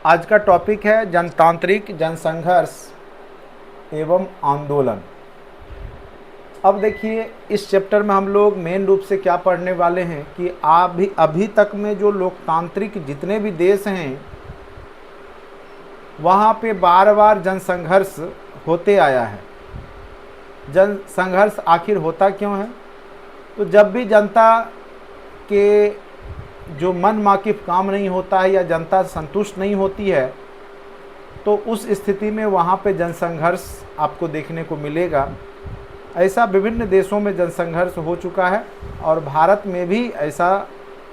आज का टॉपिक है जनतांत्रिक जनसंघर्ष एवं आंदोलन। अब देखिए, इस चैप्टर में हम लोग मेन रूप से क्या पढ़ने वाले हैं कि अभी तक में जो लोकतांत्रिक जितने भी देश हैं वहाँ पे बार बार जनसंघर्ष होते आया है। जनसंघर्ष आखिर होता क्यों है? तो जब भी जनता के जो मन माकिफ काम नहीं होता है या जनता संतुष्ट नहीं होती है तो उस स्थिति में वहाँ पे जनसंघर्ष आपको देखने को मिलेगा। ऐसा विभिन्न देशों में जनसंघर्ष हो चुका है और भारत में भी ऐसा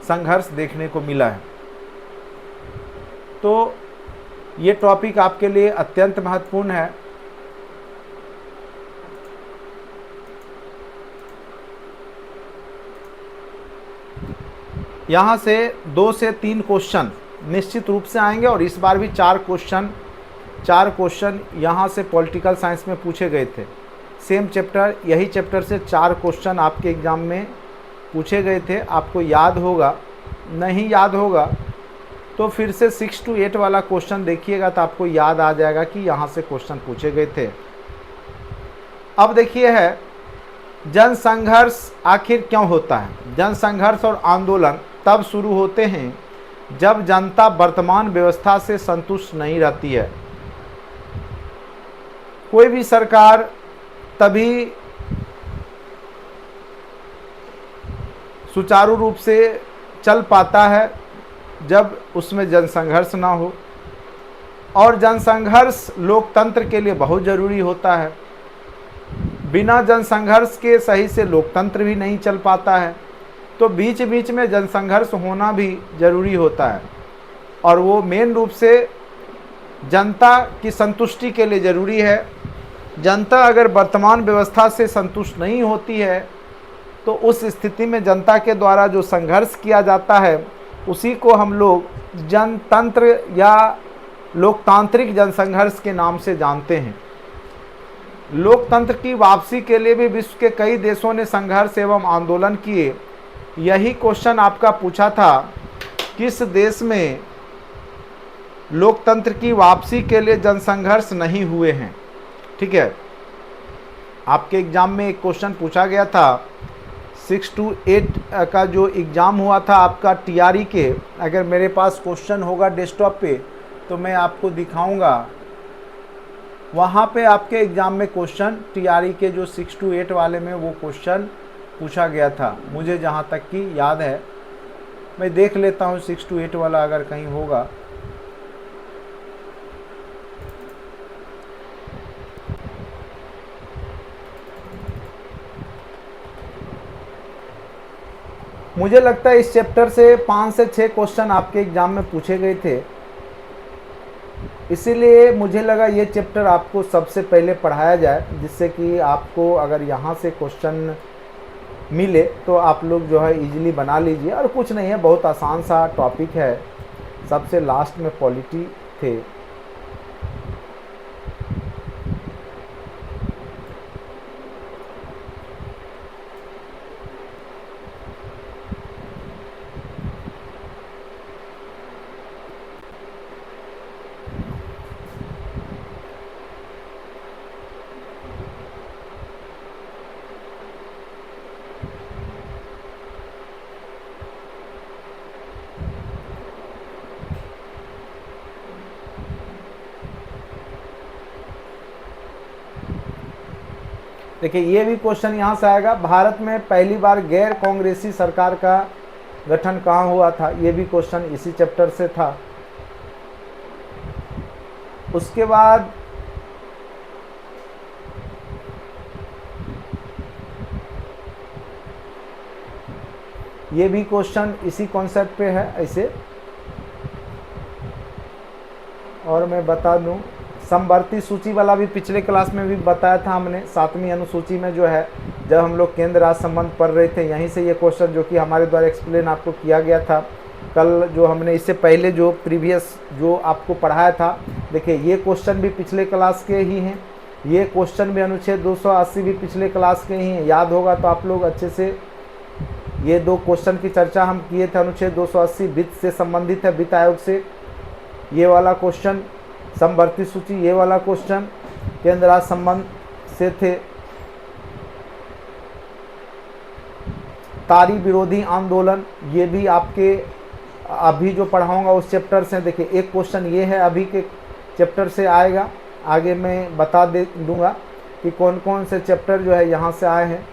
संघर्ष देखने को मिला है। तो ये टॉपिक आपके लिए अत्यंत महत्वपूर्ण है। यहाँ से 2 से 3 क्वेश्चन निश्चित रूप से आएंगे और इस बार भी 4 क्वेश्चन यहाँ से पॉलिटिकल साइंस में पूछे गए थे। सेम चैप्टर, यही चैप्टर से 4 क्वेश्चन आपके एग्ज़ाम में पूछे गए थे। आपको याद होगा, नहीं याद होगा तो फिर से 6 to 8 वाला क्वेश्चन देखिएगा तो आपको याद आ जाएगा कि यहाँ से क्वेश्चन पूछे गए थे। अब देखिए है जनसंघर्ष आखिर क्यों होता है। जनसंघर्ष और आंदोलन तब शुरू होते हैं जब जनता वर्तमान व्यवस्था से संतुष्ट नहीं रहती है। कोई भी सरकार तभी सुचारू रूप से चल पाता है जब उसमें जनसंघर्ष ना हो, और जनसंघर्ष लोकतंत्र के लिए बहुत ज़रूरी होता है। बिना जनसंघर्ष के सही से लोकतंत्र भी नहीं चल पाता है। तो बीच बीच में जनसंघर्ष होना भी ज़रूरी होता है और वो मेन रूप से जनता की संतुष्टि के लिए ज़रूरी है। जनता अगर वर्तमान व्यवस्था से संतुष्ट नहीं होती है तो उस स्थिति में जनता के द्वारा जो संघर्ष किया जाता है उसी को हम लोग जनतंत्र या लोकतांत्रिक जनसंघर्ष के नाम से जानते हैं। लोकतंत्र की वापसी के लिए भी विश्व के कई देशों ने संघर्ष एवं आंदोलन किए। यही क्वेश्चन आपका पूछा था, किस देश में लोकतंत्र की वापसी के लिए जनसंघर्ष नहीं हुए हैं। ठीक है, आपके एग्ज़ाम में एक क्वेश्चन पूछा गया था 6 to 8 का जो एग्ज़ाम हुआ था आपका टीआरई के। अगर मेरे पास क्वेश्चन होगा डेस्कटॉप पे तो मैं आपको दिखाऊंगा। वहाँ पे आपके एग्ज़ाम में क्वेश्चन टीआरई के जो 6 to 8 वाले में वो क्वेश्चन पूछा गया था, मुझे जहाँ तक कि याद है। मैं देख लेता हूँ 6 to 8 वाला अगर कहीं होगा। मुझे लगता है इस चैप्टर से 5 से 6 क्वेश्चन आपके एग्ज़ाम में पूछे गए थे, इसीलिए मुझे लगा ये चैप्टर आपको सबसे पहले पढ़ाया जाए, जिससे कि आपको अगर यहाँ से क्वेश्चन मिले तो आप लोग जो है इजीली बना लीजिए। और कुछ नहीं है, बहुत आसान सा टॉपिक है। सबसे लास्ट में पॉलिटी थे। देखिए, ये भी क्वेश्चन यहाँ से आएगा, भारत में पहली बार गैर कांग्रेसी सरकार का गठन कहाँ हुआ था। ये भी क्वेश्चन इसी चैप्टर से था। उसके बाद ये भी क्वेश्चन इसी कॉन्सेप्ट पे है ऐसे। और मैं बता दूं, समवर्ती सूची वाला भी पिछले क्लास में भी बताया था हमने। 7वीं अनुसूची में जो है, जब हम लोग केंद्र राज्य संबंध पढ़ रहे थे, यहीं से ये क्वेश्चन जो कि हमारे द्वारा एक्सप्लेन आपको किया गया था कल, जो हमने इससे पहले जो प्रीवियस जो आपको पढ़ाया था। देखिए, ये क्वेश्चन भी पिछले क्लास के ही हैं। ये क्वेश्चन भी अनुच्छेद 280 भी पिछले क्लास के ही हैं। याद होगा तो आप लोग अच्छे से ये 2 क्वेश्चन की चर्चा हम किए थे। अनुच्छेद 280 वित्त से संबंधित है, वित्त आयोग से। ये वाला क्वेश्चन, समवर्ती सूची ये वाला क्वेश्चन, केंद्र राज्य संबंध से थे। तारी विरोधी आंदोलन, ये भी आपके अभी जो पढ़ाऊंगा उस चैप्टर से। देखिए एक क्वेश्चन ये है अभी के चैप्टर से आएगा, आगे मैं बता दूंगा कि कौन कौन से चैप्टर जो है यहाँ से आए हैं,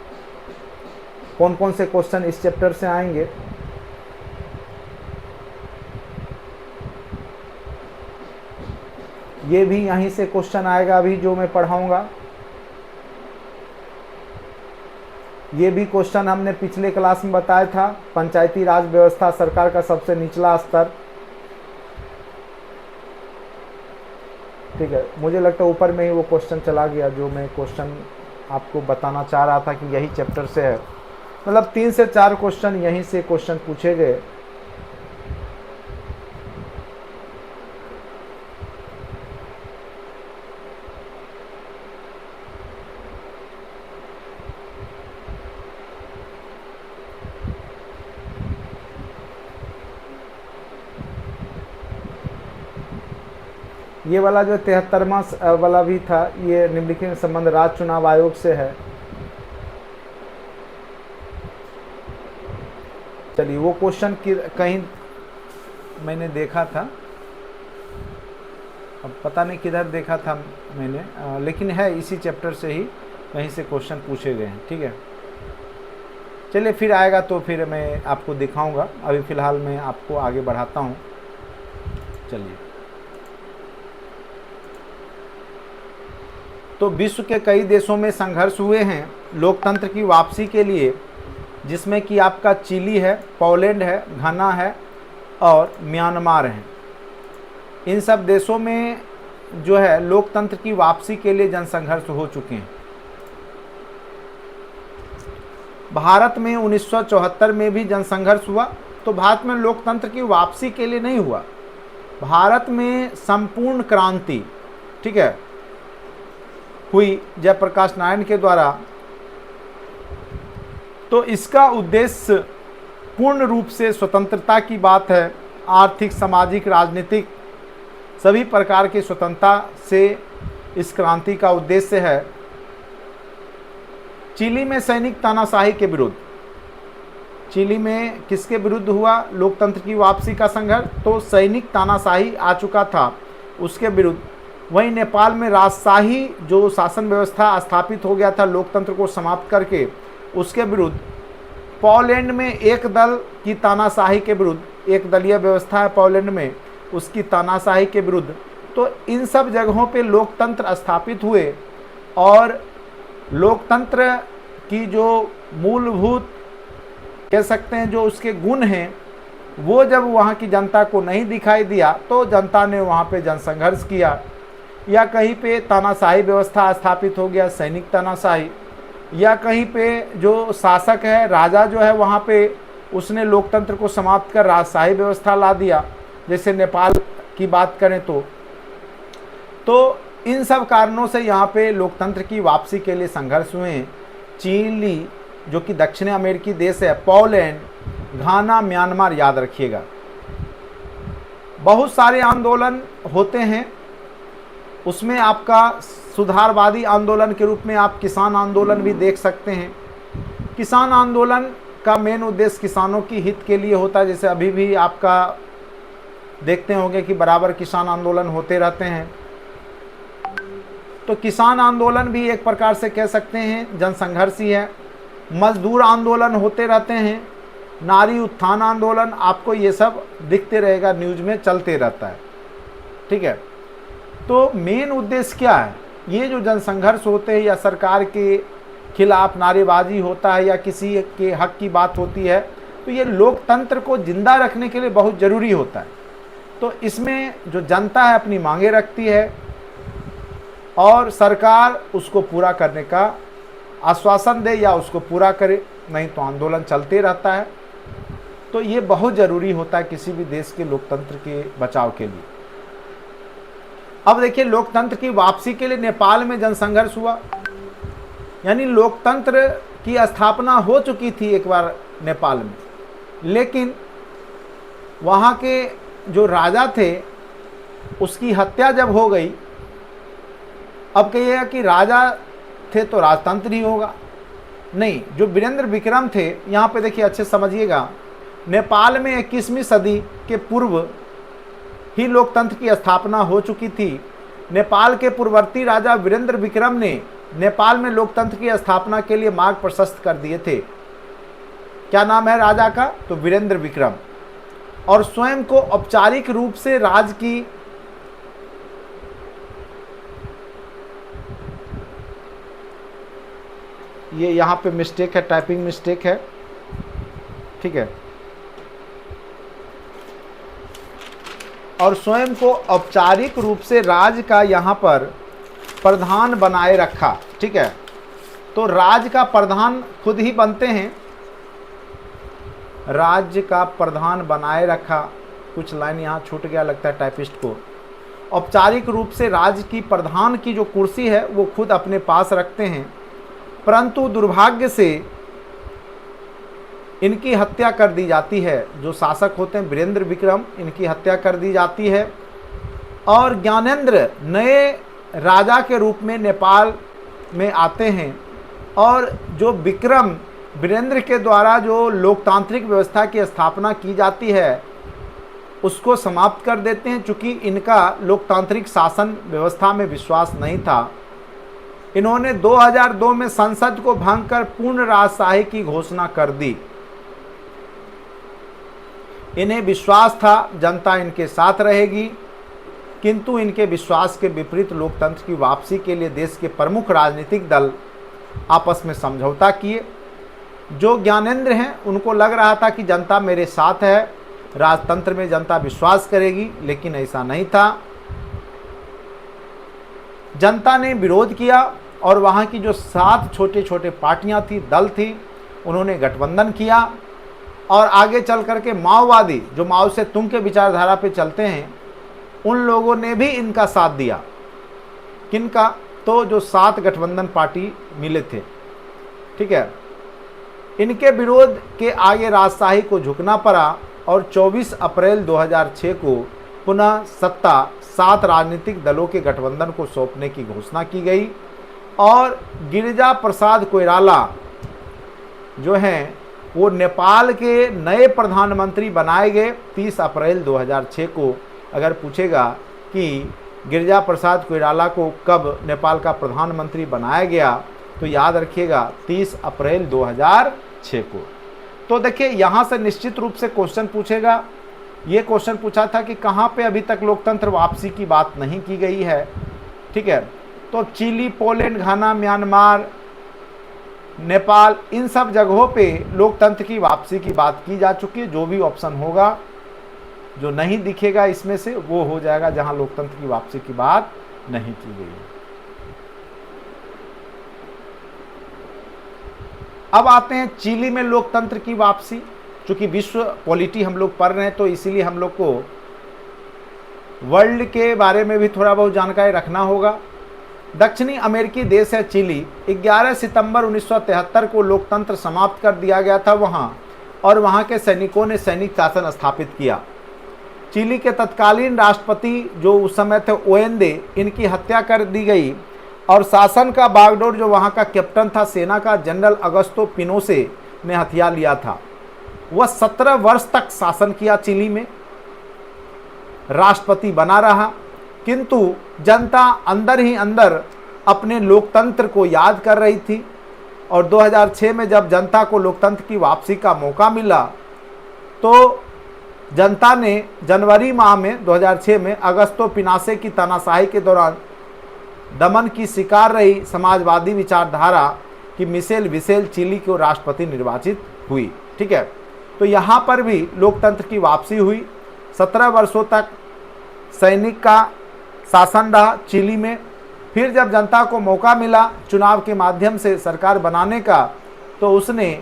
कौन कौन से क्वेश्चन इस चैप्टर से आएंगे। ये भी यहीं से क्वेश्चन आएगा अभी जो मैं पढ़ाऊंगा। ये भी क्वेश्चन हमने पिछले क्लास में बताया था, पंचायती राज व्यवस्था सरकार का सबसे निचला स्तर। ठीक है, मुझे लगता है ऊपर में ही वो क्वेश्चन चला गया जो मैं क्वेश्चन आपको बताना चाह रहा था कि यही चैप्टर से है। मतलब 3 से 4 क्वेश्चन यहीं से क्वेश्चन पूछे गए। ये वाला जो 73वां वाला भी था, ये निम्नलिखित संबंध राज्य चुनाव आयोग से है। चलिए वो क्वेश्चन कहीं मैंने देखा था, अब पता नहीं किधर देखा था मैंने, लेकिन है इसी चैप्टर से ही कहीं से क्वेश्चन पूछे गए हैं। ठीक है, चलिए फिर आएगा तो फिर मैं आपको दिखाऊंगा, अभी फ़िलहाल मैं आपको आगे बढ़ाता हूँ। चलिए, तो विश्व के कई देशों में संघर्ष हुए हैं लोकतंत्र की वापसी के लिए, जिसमें कि आपका चिली है, पोलैंड है, घाना है और म्यांमार है। इन सब देशों में जो है लोकतंत्र की वापसी के लिए जनसंघर्ष हो चुके हैं। भारत में 1974 में भी जनसंघर्ष हुआ, तो भारत में लोकतंत्र की वापसी के लिए नहीं हुआ, भारत में संपूर्ण क्रांति, ठीक है, हुई जयप्रकाश नारायण के द्वारा। तो इसका उद्देश्य पूर्ण रूप से स्वतंत्रता की बात है। आर्थिक, सामाजिक, राजनीतिक सभी प्रकार की स्वतंत्रता से इस क्रांति का उद्देश्य है। चिली में सैनिक तानाशाही के विरुद्ध, चिली में किसके विरुद्ध हुआ लोकतंत्र की वापसी का संघर्ष? तो सैनिक तानाशाही आ चुका था उसके विरुद्ध। वहीं नेपाल में राजशाही जो शासन व्यवस्था स्थापित हो गया था लोकतंत्र को समाप्त करके, उसके विरुद्ध। पोलैंड में एक दल की तानाशाही के विरुद्ध, एक दलीय व्यवस्था है पोलैंड में, उसकी तानाशाही के विरुद्ध। तो इन सब जगहों पे लोकतंत्र स्थापित हुए और लोकतंत्र की जो मूलभूत कह सकते हैं जो उसके गुण हैं, वो जब वहाँ की जनता को नहीं दिखाई दिया तो जनता ने वहाँ पे जनसंघर्ष किया। या कहीं पे तानाशाही व्यवस्था स्थापित हो गया, सैनिक तानाशाही, या कहीं पे जो शासक है, राजा जो है वहाँ पे उसने लोकतंत्र को समाप्त कर राजशाही व्यवस्था ला दिया, जैसे नेपाल की बात करें तो इन सब कारणों से यहाँ पे लोकतंत्र की वापसी के लिए संघर्ष हुए हैं। चिली जो कि दक्षिण अमेरिकी देश है, पोलैंड, घाना, म्यांमार, याद रखिएगा। बहुत सारे आंदोलन होते हैं, उसमें आपका सुधारवादी आंदोलन के रूप में आप किसान आंदोलन भी देख सकते हैं। किसान आंदोलन का मेन उद्देश्य किसानों की हित के लिए होता है, जैसे अभी भी आपका देखते होंगे कि बराबर किसान आंदोलन होते रहते हैं। तो किसान आंदोलन भी एक प्रकार से कह सकते हैं जनसंघर्ष ही है। मजदूर आंदोलन होते रहते हैं, नारी उत्थान आंदोलन, आपको ये सब दिखते रहेगा, न्यूज़ में चलते रहता है। ठीक है, तो मेन उद्देश्य क्या है? ये जो जनसंघर्ष होते हैं या सरकार के खिलाफ नारेबाजी होता है या किसी के हक की बात होती है, तो ये लोकतंत्र को जिंदा रखने के लिए बहुत ज़रूरी होता है। तो इसमें जो जनता है अपनी मांगे रखती है और सरकार उसको पूरा करने का आश्वासन दे या उसको पूरा करे, नहीं तो आंदोलन चलते रहता है। तो ये बहुत ज़रूरी होता है किसी भी देश के लोकतंत्र के बचाव के लिए। अब देखिए, लोकतंत्र की वापसी के लिए नेपाल में जनसंघर्ष हुआ, यानी लोकतंत्र की स्थापना हो चुकी थी एक बार नेपाल में, लेकिन वहाँ के जो राजा थे उसकी हत्या जब हो गई, अब कहिएगा कि राजा थे तो राजतंत्र ही होगा। नहीं, जो वीरेंद्र विक्रम थे, यहाँ पे देखिए अच्छे समझिएगा, नेपाल में 21वीं सदी के पूर्व ही लोकतंत्र की स्थापना हो चुकी थी। नेपाल के पूर्ववर्ती राजा वीरेंद्र विक्रम ने नेपाल में लोकतंत्र की स्थापना के लिए मार्ग प्रशस्त कर दिए थे। क्या नाम है राजा का? तो वीरेंद्र विक्रम। और स्वयं को औपचारिक रूप से राज की ये यहाँ पे मिस्टेक है, टाइपिंग मिस्टेक है, ठीक है। और स्वयं को औपचारिक रूप से राज का यहाँ पर प्रधान बनाए रखा, ठीक है। तो राज का प्रधान खुद ही बनते हैं, राज्य का प्रधान बनाए रखा। कुछ लाइन यहाँ छूट गया लगता है टाइपिस्ट को। औपचारिक रूप से राज्य की प्रधान की जो कुर्सी है वो खुद अपने पास रखते हैं, परंतु दुर्भाग्य से इनकी हत्या कर दी जाती है। जो शासक होते हैं वीरेंद्र विक्रम, इनकी हत्या कर दी जाती है और ज्ञानेंद्र नए राजा के रूप में नेपाल में आते हैं और जो विक्रम वीरेंद्र के द्वारा जो लोकतांत्रिक व्यवस्था की स्थापना की जाती है उसको समाप्त कर देते हैं। चूँकि इनका लोकतांत्रिक शासन व्यवस्था में विश्वास नहीं था, इन्होंने 2002 में संसद को भंग कर पूर्ण राजशाही की घोषणा कर दी। इन्हें विश्वास था जनता इनके साथ रहेगी, किंतु इनके विश्वास के विपरीत लोकतंत्र की वापसी के लिए देश के प्रमुख राजनीतिक दल आपस में समझौता किए। जो ज्ञानेंद्र हैं उनको लग रहा था कि जनता मेरे साथ है, राजतंत्र में जनता विश्वास करेगी, लेकिन ऐसा नहीं था। जनता ने विरोध किया और वहाँ की जो 7 छोटे छोटे पार्टियाँ थी, दल थी, उन्होंने गठबंधन किया और आगे चल करके माओवादी जो माओ से तुंग के विचारधारा पे चलते हैं उन लोगों ने भी इनका साथ दिया। किनका? तो जो 7 गठबंधन पार्टी मिले थे, ठीक है। इनके विरोध के आगे राजशाही को झुकना पड़ा और 24 अप्रैल 2006 को पुनः सत्ता 7 राजनीतिक दलों के गठबंधन को सौंपने की घोषणा की गई और गिरिजा प्रसाद कोइराला जो हैं वो नेपाल के नए प्रधानमंत्री बनाए गए 30 अप्रैल 2006 को। अगर पूछेगा कि गिरिजा प्रसाद कोइराला को कब नेपाल का प्रधानमंत्री बनाया गया, तो याद रखिएगा 30 अप्रैल 2006 को। तो देखिए यहाँ से निश्चित रूप से क्वेश्चन पूछेगा। ये क्वेश्चन पूछा था कि कहाँ पे अभी तक लोकतंत्र वापसी की बात नहीं की गई है, ठीक है। तो चिली, पोलैंड, घाना, म्यांमार, नेपाल, इन सब जगहों पे लोकतंत्र की वापसी की बात की जा चुकी है। जो भी ऑप्शन होगा, जो नहीं दिखेगा इसमें से, वो हो जाएगा जहां लोकतंत्र की वापसी की बात नहीं की गई है। अब आते हैं चिली में लोकतंत्र की वापसी। चूंकि विश्व पॉलिटी हम लोग पढ़ रहे हैं तो इसीलिए हम लोग को वर्ल्ड के बारे में भी थोड़ा बहुत जानकारी रखना होगा। दक्षिणी अमेरिकी देश है चिली। 11 सितंबर 1973 को लोकतंत्र समाप्त कर दिया गया था वहाँ, और वहाँ के सैनिकों ने सैनिक शासन स्थापित किया। चिली के तत्कालीन राष्ट्रपति जो उस समय थे ओएंदे, इनकी हत्या कर दी गई और शासन का बागडोर जो वहाँ का कैप्टन था सेना का जनरल अगस्तो पिनोसे ने हथिया लिया था। वह 17 वर्ष तक शासन किया चिली में, राष्ट्रपति बना रहा, किंतु जनता अंदर ही अंदर अपने लोकतंत्र को याद कर रही थी। और 2006 में जब जनता को लोकतंत्र की वापसी का मौका मिला तो जनता ने जनवरी माह में 2006 में अगस्तो पिनोसे की तानाशाही के दौरान दमन की शिकार रही समाजवादी विचारधारा की मिशेल विसेल चिली को राष्ट्रपति निर्वाचित हुई, ठीक है। तो यहाँ पर भी लोकतंत्र की वापसी हुई। 17 वर्षों तक सैनिक का शासन रहा चिली में। फिर जब जनता को मौका मिला चुनाव के माध्यम से सरकार बनाने का, तो उसने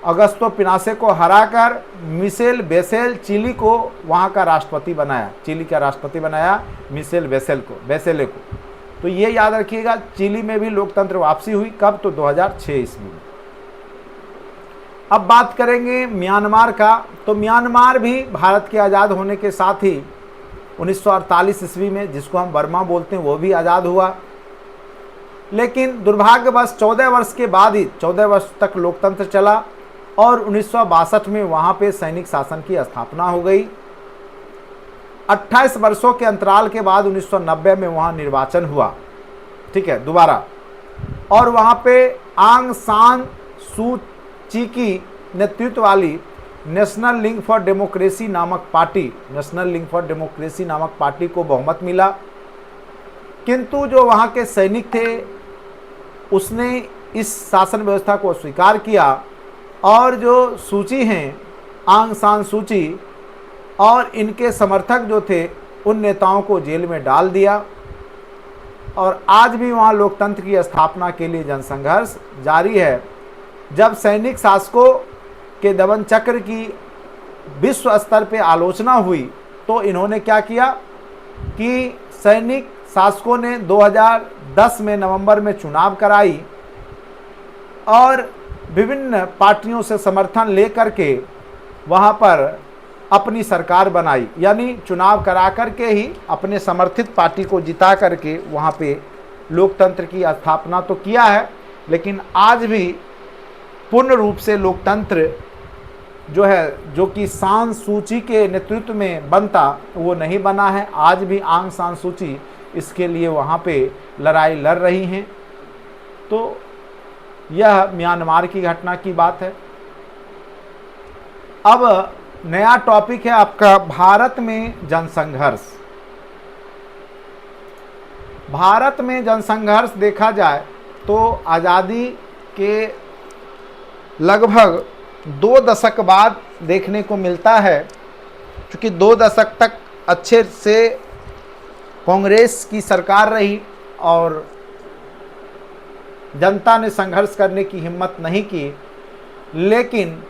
अगस्तो पिनोसे को हराकर मिशेल बेसेल चिली को वहाँ का राष्ट्रपति बनाया, चिली का राष्ट्रपति बनाया मिशेल बेसेले को। तो ये याद रखिएगा, चिली में भी लोकतंत्र वापसी हुई। कब? तो 2006 ईस्वी में। अब बात करेंगे म्यांमार का। तो म्यांमार भी भारत के आज़ाद होने के साथ ही 1948 ईस्वी में, जिसको हम बर्मा बोलते हैं, वो भी आज़ाद हुआ। लेकिन दुर्भाग्यवश 14 वर्ष के बाद ही 14 वर्ष तक लोकतंत्र चला और 1962 में वहाँ पे सैनिक शासन की स्थापना हो गई। 28 वर्षों के अंतराल के बाद 1990 में वहाँ निर्वाचन हुआ, ठीक है, दोबारा। और वहाँ पे आंग सान सू ची की नेतृत्व वाली नेशनल लिंक फॉर डेमोक्रेसी नामक पार्टी को बहुमत मिला। किंतु जो वहाँ के सैनिक थे उसने इस शासन व्यवस्था को स्वीकार किया और जो सूची हैं आंग सान सूची और इनके समर्थक जो थे उन नेताओं को जेल में डाल दिया। और आज भी वहाँ लोकतंत्र की स्थापना के लिए जनसंघर्ष जारी है। जब सैनिक शासकों के दमन चक्र की विश्व स्तर पे आलोचना हुई तो इन्होंने क्या किया कि सैनिक शासकों ने 2010 में नवंबर में चुनाव कराई और विभिन्न पार्टियों से समर्थन लेकर के वहाँ पर अपनी सरकार बनाई, यानी चुनाव करा करके ही अपने समर्थित पार्टी को जिता करके वहाँ पे लोकतंत्र की स्थापना तो किया है। लेकिन आज भी पूर्ण रूप से लोकतंत्र जो है, जो कि सान सूची के नेतृत्व में बनता, वो नहीं बना है। आज भी आंग सान सूची इसके लिए वहाँ पे लड़ाई लड़ रही हैं। तो यह म्यांमार की घटना की बात है। अब नया टॉपिक है आपका भारत में जनसंघर्ष। भारत में जनसंघर्ष देखा जाए तो आज़ादी के लगभग 2 दशक बाद देखने को मिलता है, क्योंकि 2 दशक तक अच्छे से कांग्रेस की सरकार रही और जनता ने संघर्ष करने की हिम्मत नहीं की। लेकिन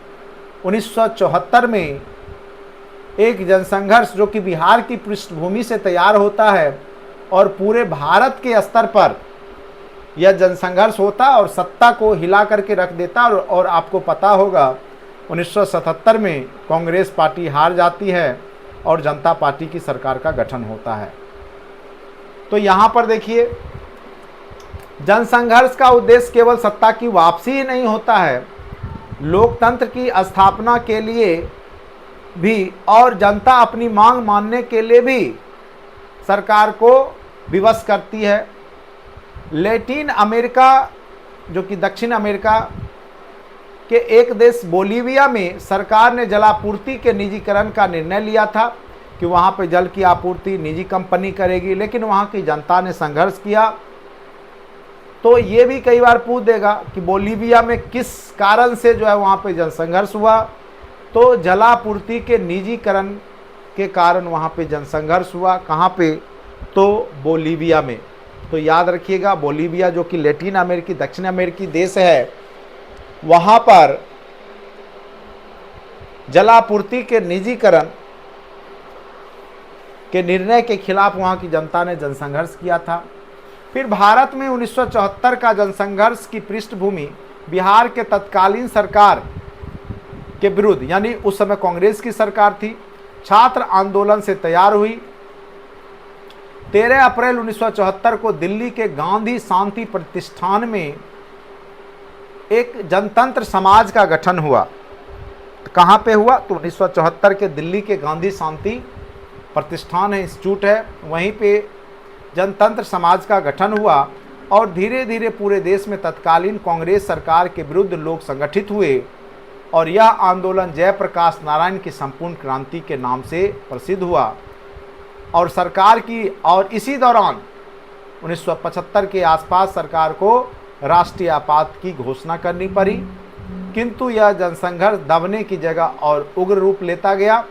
1974 में एक जनसंघर्ष जो कि बिहार की पृष्ठभूमि से तैयार होता है और पूरे भारत के स्तर पर यह जनसंघर्ष होता और सत्ता को हिला करके रख देता। और आपको पता होगा 1977 में कांग्रेस पार्टी हार जाती है और जनता पार्टी की सरकार का गठन होता है। तो यहाँ पर देखिए, जनसंघर्ष का उद्देश्य केवल सत्ता की वापसी ही नहीं होता है, लोकतंत्र की स्थापना के लिए भी और जनता अपनी मांग मानने के लिए भी सरकार को विवश करती है। लैटिन अमेरिका, जो कि दक्षिण अमेरिका के एक देश बोलीविया में सरकार ने जलापूर्ति के निजीकरण का निर्णय लिया था कि वहाँ पे जल की आपूर्ति निजी कंपनी करेगी। लेकिन वहाँ की जनता ने संघर्ष किया। तो ये भी कई बार पूछ देगा कि बोलीविया में किस कारण से जो है वहाँ पे जनसंघर्ष हुआ, तो जलापूर्ति के निजीकरण के कारण वहाँ पे जनसंघर्ष हुआ। कहाँ पे? तो बोलीविया में। तो याद रखिएगा, बोलीविया जो कि लैटिन अमेरिकी दक्षिण अमेरिकी देश है, वहाँ पर जलापूर्ति के निजीकरण के निर्णय के खिलाफ वहाँ की जनता ने जनसंघर्ष किया था। फिर भारत में 1974 का जनसंघर्ष की पृष्ठभूमि बिहार के तत्कालीन सरकार के विरुद्ध, यानी उस समय कांग्रेस की सरकार थी, छात्र आंदोलन से तैयार हुई। 13 अप्रैल 1974 को दिल्ली के गांधी शांति प्रतिष्ठान में एक जनतंत्र समाज का गठन हुआ। तो कहाँ पे हुआ? तो 1974 के दिल्ली के गांधी शांति प्रतिष्ठान है, इंस्टीट्यूट है, वहीं पे जनतंत्र समाज का गठन हुआ। और धीरे धीरे पूरे देश में तत्कालीन कांग्रेस सरकार के विरुद्ध लोग संगठित हुए और यह आंदोलन जयप्रकाश नारायण की संपूर्ण क्रांति के नाम से प्रसिद्ध हुआ। और सरकार की, और इसी दौरान 1975 के आसपास सरकार को राष्ट्रीय आपात की घोषणा करनी पड़ी। किंतु यह जनसंघर्ष दबने की जगह और उग्र रूप लेता गया।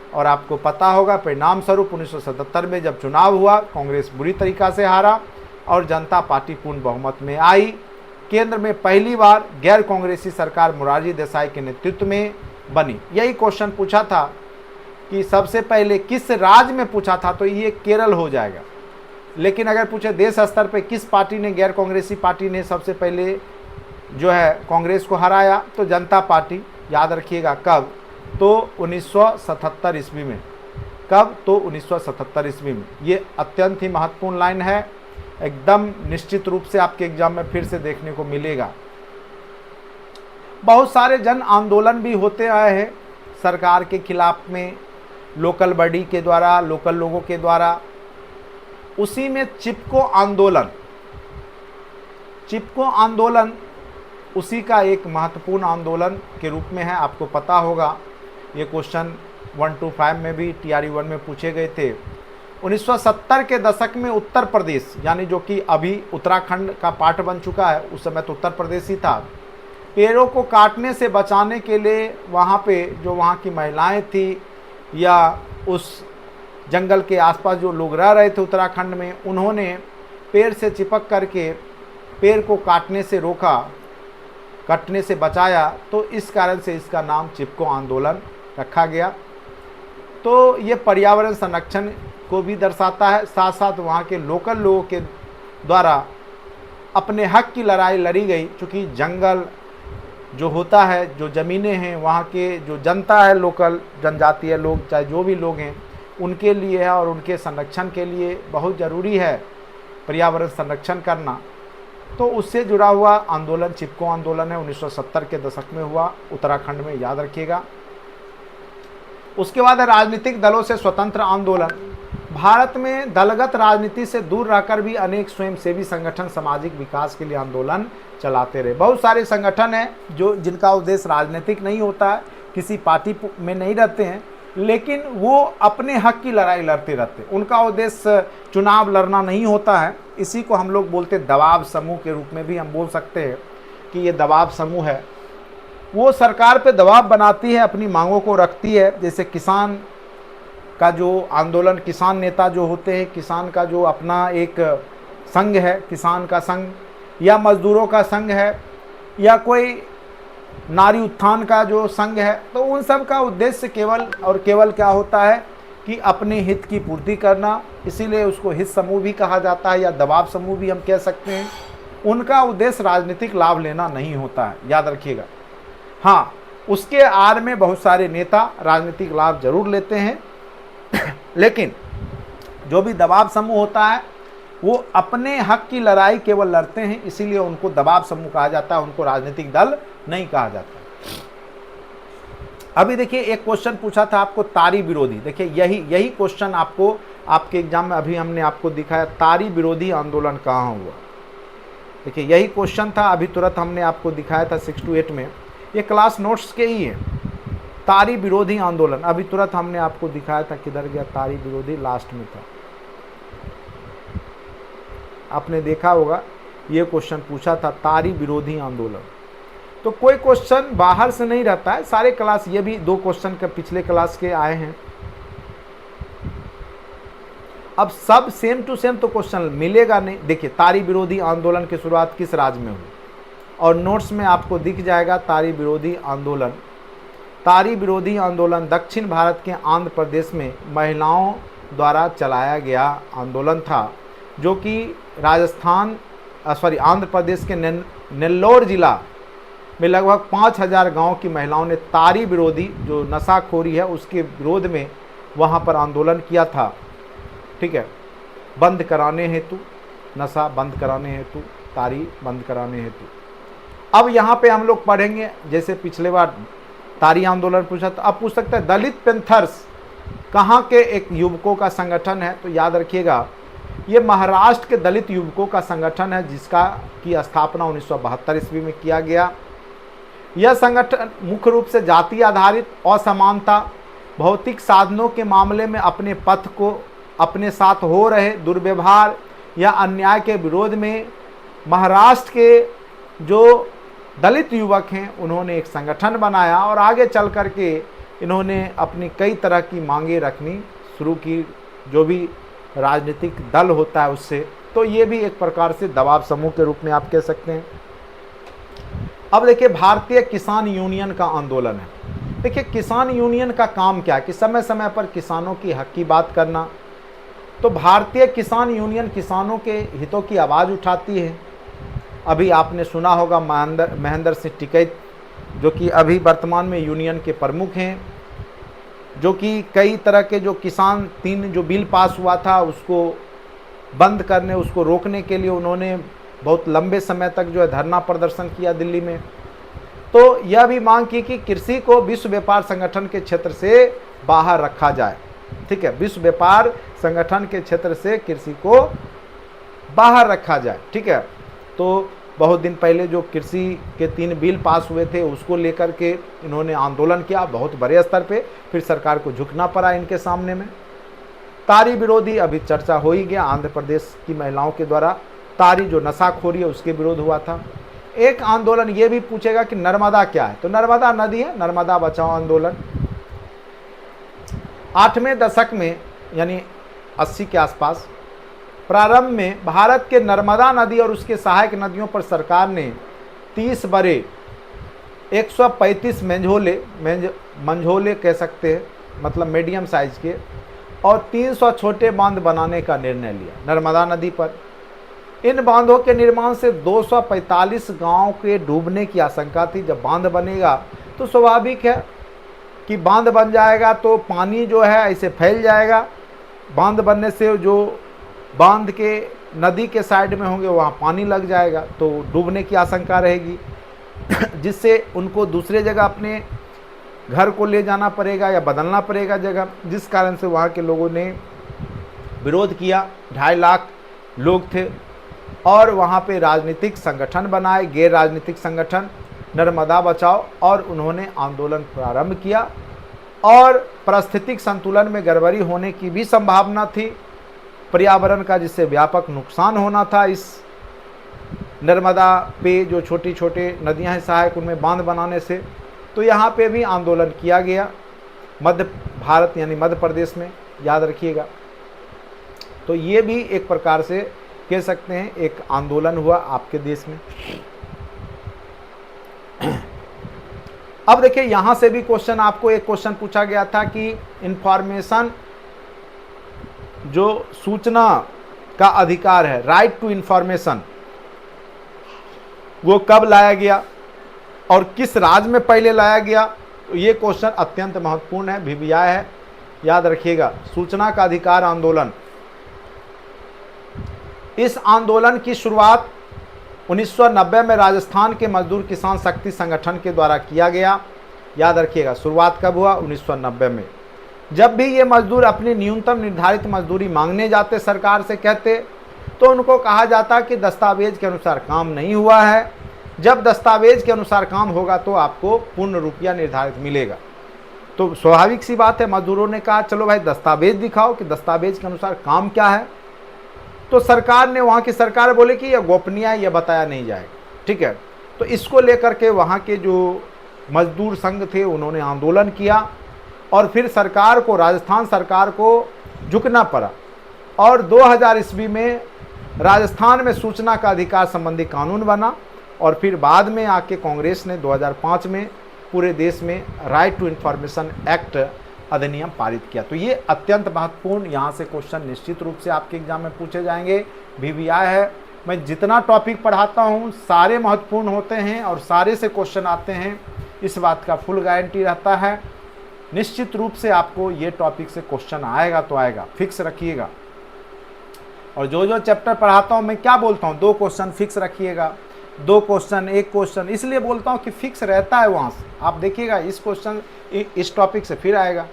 और आपको पता होगा परिणाम स्वरूप 1977 में जब चुनाव हुआ, कांग्रेस बुरी तरीक़ा से हारा और जनता पार्टी पूर्ण बहुमत में आई। केंद्र में पहली बार गैर कांग्रेसी सरकार मोरारजी देसाई के नेतृत्व में बनी। यही क्वेश्चन पूछा था कि सबसे पहले किस राज्य में पूछा था, तो ये केरल हो जाएगा। लेकिन अगर पूछे देश स्तर पे किस पार्टी ने, गैर कांग्रेसी पार्टी ने सबसे पहले जो है कांग्रेस को हराया, तो जनता पार्टी। याद रखिएगा कब? तो 1977 ईस्वी में। कब? तो 1977 ईस्वी में। ये अत्यंत ही महत्वपूर्ण लाइन है, एकदम निश्चित रूप से आपके एग्जाम में फिर से देखने को मिलेगा। बहुत सारे जन आंदोलन भी होते आए हैं सरकार के खिलाफ में, लोकल बॉडी के द्वारा, लोकल लोगों के द्वारा। उसी में चिपको आंदोलन उसी का एक महत्वपूर्ण आंदोलन के रूप में है। आपको पता होगा, ये क्वेश्चन 125 में भी TRE 1 में पूछे गए थे। 1970 के दशक में उत्तर प्रदेश, यानी जो कि अभी उत्तराखंड का पार्ट बन चुका है, उस समय तो उत्तर प्रदेश ही था, पेड़ों को काटने से बचाने के लिए वहाँ पे जो वहाँ की महिलाएं थी या उस जंगल के आसपास जो लोग रह रहे थे उत्तराखंड में, उन्होंने पेड़ से चिपक करके पेड़ को काटने से रोका, कटने से बचाया। तो इस कारण से इसका नाम चिपको आंदोलन रखा गया। तो ये पर्यावरण संरक्षण को भी दर्शाता है, साथ साथ वहाँ के लोकल लोगों के द्वारा अपने हक की लड़ाई लड़ी गई। चूँकि जंगल जो होता है, जो ज़मीनें हैं, वहाँ के जो जनता है, लोकल जनजातीय लोग, चाहे जो भी लोग हैं, उनके लिए है और उनके संरक्षण के लिए बहुत ज़रूरी है पर्यावरण संरक्षण करना। तो उससे जुड़ा हुआ आंदोलन चिपको आंदोलन है, 1970 के दशक में हुआ उत्तराखंड में, याद रखिएगा। उसके बाद राजनीतिक दलों से स्वतंत्र आंदोलन। भारत में दलगत राजनीति से दूर रहकर भी अनेक स्वयंसेवी संगठन सामाजिक विकास के लिए आंदोलन चलाते रहे। बहुत सारे संगठन हैं जिनका उद्देश्य राजनीतिक नहीं होता है, किसी पार्टी में नहीं रहते हैं, लेकिन वो अपने हक की लड़ाई लड़ते रहते हैं। उनका उद्देश्य चुनाव लड़ना नहीं होता है। इसी को हम लोग बोलते दबाव समूह के रूप में भी हम बोल सकते हैं कि ये दबाव समूह है। वो सरकार पे दबाव बनाती है, अपनी मांगों को रखती है। जैसे किसान का जो आंदोलन, किसान नेता जो होते हैं, किसान का जो अपना एक संघ है, किसान का संघ, या मजदूरों का संघ है, या कोई नारी उत्थान का जो संघ है, तो उन सब का उद्देश्य केवल और केवल क्या होता है कि अपने हित की पूर्ति करना। इसीलिए उसको हित समूह भी कहा जाता है या दबाव समूह भी हम कह सकते हैं। उनका उद्देश्य राजनीतिक लाभ लेना नहीं होता है, याद रखिएगा। हाँ, उसके आड़ में बहुत सारे नेता राजनीतिक लाभ जरूर लेते हैं, लेकिन जो भी दबाव समूह होता है वो अपने हक की लड़ाई केवल लड़ते हैं, इसीलिए उनको दबाव समूह कहा जाता है, उनको राजनीतिक दल नहीं कहा जाता। अभी देखिए, एक क्वेश्चन पूछा था आपको तारी विरोधी। देखिए यही क्वेश्चन आपको आपके एग्जाम में अभी हमने आपको दिखाया, तारी विरोधी आंदोलन कहाँ हुआ। देखिए यही क्वेश्चन था, अभी तुरंत हमने आपको दिखाया था 6 to 8 में। ये क्लास नोट्स के ही है, तारी विरोधी आंदोलन। अभी तुरंत हमने आपको दिखाया था, किधर गया तारी विरोधी, लास्ट में था, आपने देखा होगा। ये क्वेश्चन पूछा था तारी विरोधी आंदोलन। तो कोई क्वेश्चन बाहर से नहीं रहता है, सारे क्लास, ये भी 2 क्वेश्चन के पिछले क्लास के आए हैं। अब सब सेम टू सेम तो क्वेश्चन मिलेगा नहीं। देखिए, तारी विरोधी आंदोलन की शुरुआत किस राज्य में हुई, और नोट्स में आपको दिख जाएगा तारी विरोधी आंदोलन। तारी विरोधी आंदोलन दक्षिण भारत के आंध्र प्रदेश में महिलाओं द्वारा चलाया गया आंदोलन था, जो कि आंध्र प्रदेश के नेल्लोर जिला में लगभग 5000 गांव की महिलाओं ने तारी विरोधी, जो नशाखोरी है उसके विरोध में वहां पर आंदोलन किया था। ठीक है, बंद कराने हेतु, नशा बंद कराने हेतु, तारी बंद कराने हेतु। अब यहाँ पे हम लोग पढ़ेंगे, जैसे पिछले बार तारी आंदोलन पूछा, तो अब पूछ सकते हैं दलित पैंथर्स कहाँ के एक युवकों का संगठन है। तो याद रखिएगा, ये महाराष्ट्र के दलित युवकों का संगठन है, जिसका की स्थापना 1972 ईस्वी में किया गया। यह संगठन मुख्य रूप से जाति आधारित असमानता, भौतिक साधनों के मामले में अपने पथ को अपने साथ हो रहे दुर्व्यवहार या अन्याय के विरोध में महाराष्ट्र के जो दलित युवक हैं उन्होंने एक संगठन बनाया, और आगे चल कर के इन्होंने अपनी कई तरह की मांगे रखनी शुरू की, जो भी राजनीतिक दल होता है उससे। तो ये भी एक प्रकार से दबाव समूह के रूप में आप कह सकते हैं। अब देखिए, भारतीय किसान यूनियन का आंदोलन है। देखिए, किसान यूनियन का काम क्या है कि समय समय पर किसानों की हक की बात करना। तो भारतीय किसान यूनियन किसानों के हितों की आवाज़ उठाती है। अभी आपने सुना होगा महेंद्र सिंह टिकैत, जो कि अभी वर्तमान में यूनियन के प्रमुख हैं, जो कि कई तरह के जो किसान 3 जो बिल पास हुआ था उसको बंद करने, उसको रोकने के लिए उन्होंने बहुत लंबे समय तक जो है धरना प्रदर्शन किया दिल्ली में। तो यह भी मांग की कि कृषि को विश्व व्यापार संगठन के क्षेत्र से बाहर रखा जाए। ठीक है, विश्व व्यापार संगठन के क्षेत्र से कृषि को बाहर रखा जाए। ठीक है, तो बहुत दिन पहले जो कृषि के 3 बिल पास हुए थे उसको लेकर के इन्होंने आंदोलन किया बहुत बड़े स्तर पे, फिर सरकार को झुकना पड़ा इनके सामने में। तारी विरोधी अभी चर्चा हो ही गया, आंध्र प्रदेश की महिलाओं के द्वारा तारी जो नशाखोरी है उसके विरोध हुआ था। एक आंदोलन ये भी पूछेगा कि नर्मदा क्या है, तो नर्मदा नदी है, नर्मदा बचाओ आंदोलन। 8वें दशक में यानी 80 के आसपास प्रारंभ में भारत के नर्मदा नदी और उसके सहायक नदियों पर सरकार ने 30 बड़े 135 मंझोले कह सकते हैं, मतलब मीडियम साइज के, और 300 छोटे बांध बनाने का निर्णय लिया नर्मदा नदी पर। इन बांधों के निर्माण से 245 गांव के डूबने की आशंका थी। जब बांध बनेगा तो स्वाभाविक है कि बांध बन जाएगा तो पानी जो है ऐसे फैल जाएगा। बांध बनने से जो बांध के नदी के साइड में होंगे वहाँ पानी लग जाएगा तो डूबने की आशंका रहेगी, जिससे उनको दूसरे जगह अपने घर को ले जाना पड़ेगा या बदलना पड़ेगा जगह, जिस कारण से वहाँ के लोगों ने विरोध किया। 2.5 लाख लोग थे और वहाँ पे राजनीतिक संगठन बनाए, गैर राजनीतिक संगठन नर्मदा बचाओ, और उन्होंने आंदोलन प्रारंभ किया। और पारिस्थितिक संतुलन में गड़बड़ी होने की भी संभावना थी, पर्यावरण का जिससे व्यापक नुकसान होना था। इस नर्मदा पे जो छोटी छोटे नदियां हैं सहायक, उनमें बांध बनाने से, तो यहाँ पे भी आंदोलन किया गया मध्य भारत यानी मध्य प्रदेश में, याद रखिएगा। तो ये भी एक प्रकार से कह सकते हैं एक आंदोलन हुआ आपके देश में। अब देखिए यहाँ से भी क्वेश्चन, आपको एक क्वेश्चन पूछा गया था कि इंफॉर्मेशन जो सूचना का अधिकार है, राइट टू इंफॉर्मेशन, वो कब लाया गया और किस राज्य में पहले लाया गया। तो ये क्वेश्चन अत्यंत महत्वपूर्ण है, वीवीआई है, याद रखिएगा। सूचना का अधिकार आंदोलन, इस आंदोलन की शुरुआत 1990 में राजस्थान के मजदूर किसान शक्ति संगठन के द्वारा किया गया। याद रखिएगा, शुरुआत कब हुआ? 1990 में। जब भी ये मजदूर अपनी न्यूनतम निर्धारित मजदूरी मांगने जाते सरकार से कहते, तो उनको कहा जाता कि दस्तावेज के अनुसार काम नहीं हुआ है। जब दस्तावेज के अनुसार काम होगा तो आपको पूर्ण रुपया निर्धारित मिलेगा। तो स्वाभाविक सी बात है, मजदूरों ने कहा चलो भाई दस्तावेज दिखाओ कि दस्तावेज के अनुसार काम क्या है। तो सरकार ने, वहाँ की सरकार बोले कि यह गोपनीय है, यह बताया नहीं जाएगा। ठीक है, तो इसको लेकर के वहाँ के जो मजदूर संघ थे उन्होंने आंदोलन किया और फिर सरकार को, राजस्थान सरकार को झुकना पड़ा। और 2000 ईस्वी में राजस्थान में सूचना का अधिकार संबंधी कानून बना और फिर बाद में आके कांग्रेस ने 2005 में पूरे देश में राइट टू इंफॉर्मेशन एक्ट अधिनियम पारित किया। तो ये अत्यंत महत्वपूर्ण, यहाँ से क्वेश्चन निश्चित रूप से आपके एग्जाम में पूछे जाएंगे। वीवीआई है, मैं जितना टॉपिक पढ़ाता हूँ सारे महत्वपूर्ण होते हैं और सारे से क्वेश्चन आते हैं, इस बात का फुल गारंटी रहता है। निश्चित रूप से आपको ये टॉपिक से क्वेश्चन आएगा तो आएगा, फिक्स रखिएगा। और जो जो चैप्टर पढ़ाता हूँ मैं क्या बोलता हूँ, 2 क्वेश्चन फिक्स रखिएगा, 2 क्वेश्चन 1 क्वेश्चन, इसलिए बोलता हूँ कि फिक्स रहता है। वहाँ से आप देखिएगा इस क्वेश्चन इस टॉपिक से फिर आएगा।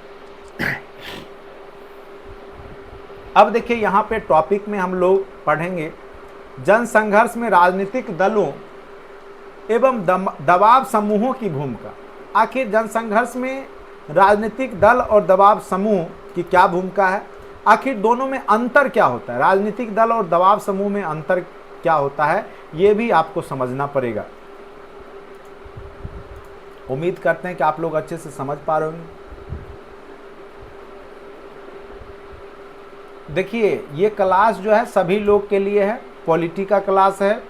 अब देखिए यहाँ पे टॉपिक में हम लोग पढ़ेंगे जनसंघर्ष में राजनीतिक दलों एवं दबाव समूहों की भूमिका। आखिर जनसंघर्ष में राजनीतिक दल और दबाव समूह की क्या भूमिका है, आखिर दोनों में अंतर क्या होता है, राजनीतिक दल और दबाव समूह में अंतर क्या होता है, ये भी आपको समझना पड़ेगा। उम्मीद करते हैं कि आप लोग अच्छे से समझ पा रहे होंगे। देखिए ये क्लास जो है सभी लोग के लिए है, पॉलिटी का क्लास है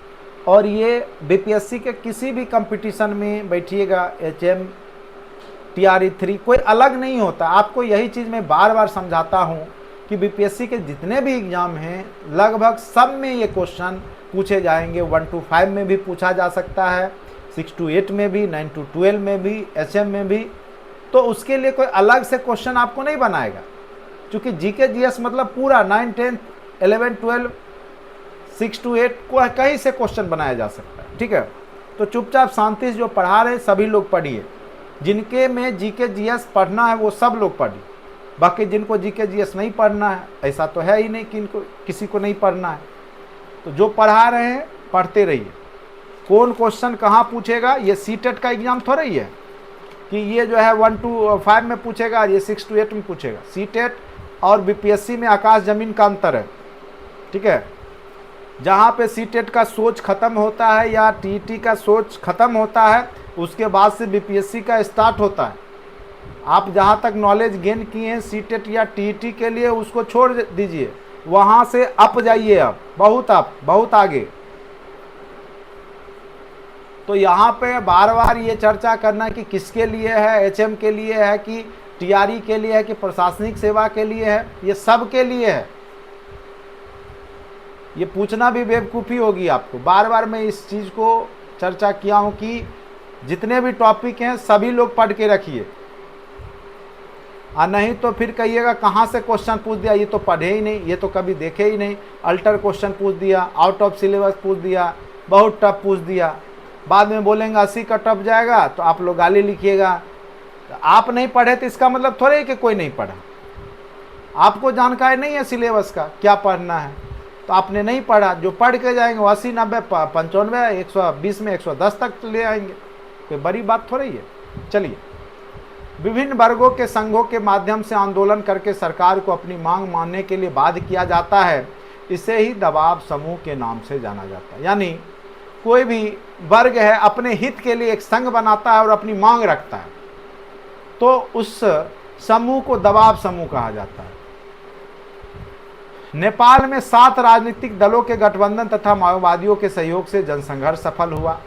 और ये बीपीएससी के किसी भी कंपटीशन में बैठिएगा, एचएम, टीआरई 3 कोई अलग नहीं होता। आपको यही चीज़ मैं बार बार समझाता हूँ कि बीपीएससी के जितने भी एग्ज़ाम हैं लगभग सब में ये क्वेश्चन पूछे जाएंगे। 1 to 5 में भी पूछा जा सकता है, 6 to 8 में भी, 9 to 12 में भी, एचएम में भी, तो उसके लिए कोई अलग से क्वेश्चन आपको नहीं बनाएगा, क्योंकि जीके जीएस मतलब पूरा 9, 10, 11, 12, 6 to 8 को कहीं से क्वेश्चन बनाया जा सकता है। ठीक है, तो चुपचाप शांति से जो पढ़ा रहे सभी लोग पढ़िए, जिनके में जीके जीएस पढ़ना है वो सब लोग पढ़िए, बाकी जिनको जीके जीएस नहीं पढ़ना है, ऐसा तो है ही नहीं कि इनको किसी को नहीं पढ़ना है, तो जो पढ़ा रहे हैं पढ़ते रहिए। कौन क्वेश्चन कहाँ पूछेगा, ये सीटेट का एग्जाम थोड़ा ही है कि ये जो है 1 to 5 में पूछेगा, ये 6 to 8 में पूछेगा। सीटेट और बीपीएससी में आकाश जमीन का अंतर है। ठीक है, जहाँ पे सीटेट का सोच खत्म होता है या टीईटी का सोच खत्म होता है, उसके बाद से बीपीएससी का स्टार्ट होता है। आप जहाँ तक नॉलेज गेन किए हैं सीटेट या टीईटी के लिए, उसको छोड़ दीजिए, वहाँ से अप जाइए, अब बहुत आगे। तो यहाँ पे बार बार ये चर्चा करना कि किसके लिए है, एचएम के लिए है कि टीआरई के लिए है कि प्रशासनिक सेवा के लिए है, ये सब के लिए है। ये पूछना भी बेवकूफ़ी होगी आपको। बार बार मैं इस चीज़ को चर्चा किया हूँ कि जितने भी टॉपिक हैं सभी लोग पढ़ के रखिए, और नहीं तो फिर कहिएगा कहाँ से क्वेश्चन पूछ दिया, ये तो पढ़े ही नहीं, ये तो कभी देखे ही नहीं, अल्टर क्वेश्चन पूछ दिया, आउट ऑफ सिलेबस पूछ दिया, बहुत टफ पूछ दिया। बाद में बोलेंगे 80 का टफ जाएगा तो आप लोग गाली लिखिएगा। तो आप नहीं पढ़े तो इसका मतलब थोड़े ही कि कोई नहीं पढ़ा। आपको जानकारी नहीं है सिलेबस का क्या पढ़ना है, तो आपने नहीं पढ़ा। जो पढ़ के जाएंगे वो 80, 90, 95, 120 में 110 तक ले आएंगे, कोई बड़ी बात थोड़ी है। चलिए, विभिन्न वर्गों के संघों के माध्यम से आंदोलन करके सरकार को अपनी मांग मानने के लिए बाध्य किया जाता है, इसे ही दबाव समूह के नाम से जाना जाता है। यानी कोई भी वर्ग है अपने हित के लिए एक संघ बनाता है और अपनी मांग रखता है, तो उस समूह को दबाव समूह कहा जाता है। नेपाल में 7 राजनीतिक दलों के गठबंधन तथा माओवादियों के सहयोग से जनसंघर्ष सफल हुआ।